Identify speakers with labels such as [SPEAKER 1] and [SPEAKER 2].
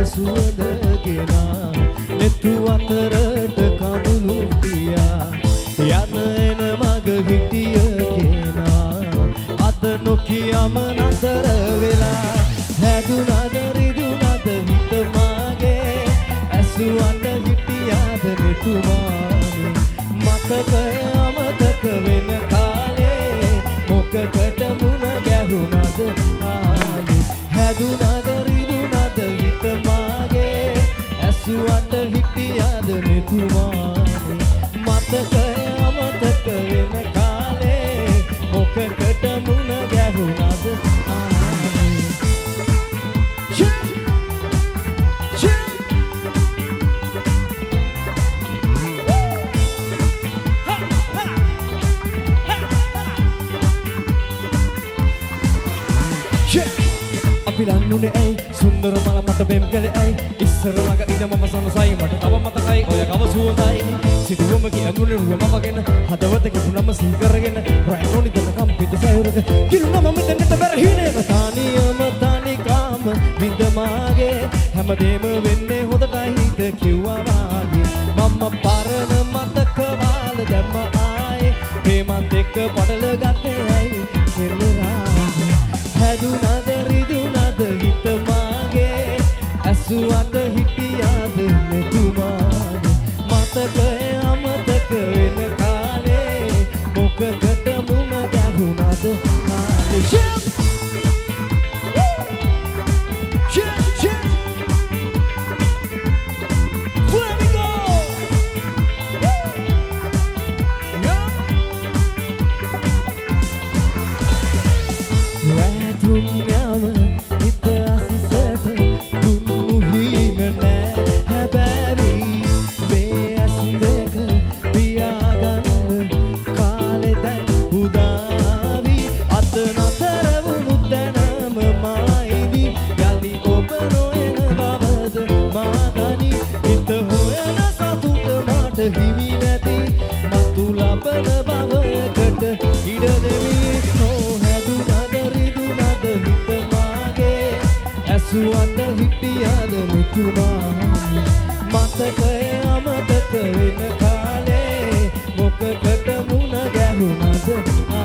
[SPEAKER 1] සුවඳ නෙතු අතරට කඳුළු පියා යන එන මග හිටිය කෙනා අද නොකියම නතර වෙලා හැදුනද රිදුනද හිත මාගේ ඇසුවන්ට හිටියාද නෙතුමානේ මතකය අමතක වෙන කාලේ මොකකට මුණ ගැහුනද ආනේ හැදුනද රිදුනද හිත මාගේ ඇසුවන්ට හිටියාද නෙතුමානේ මතකය අමතක වෙන කාලේ මොකකට මුණ ගැහුනද පිරන්නුනේ ඇයි සුන්දර මල මට බෙම් කළේ ඇයි ඉස්සර ළඟ ඉඳ මම සනසයි මට තව මතකයි ඔය කව සුවඳයි සිදුවම කියනුනේ රුවම වගෙන හදවත කිතුනම සිහි කරගෙන රැඳෝනි දනකම් පිටසයුරක කිනුනම මෙතනට බැරහිනේ මතානියම තනිකාම විඳ මාගේ හැමදේම වෙන්නේ හොදටයි හිත කිව්වා වාගේ මම පරණ මතක වාල දැම්ම ආයේ මේ මන් දෙක පඩල ගත්තේ ඇයි කෙල්ලරා හැදුනද රිදුනද හිත මාගේ ඇසුවන්ට හිටියාද නෙතුමානේ මතකය අමතක වෙන කාලේ මොකකට මුණ ගැහුනද ආනේ හිමි නැති මතු ලබන බවකට ඉඩ දෙවි නොහැදුනද රිදුනද හිත මාගේ ඇසුවන්ට හිටියාද නෙතුමානේ මතකය අමතක වෙන කාලේ මොකකට මුණ ගැහුනද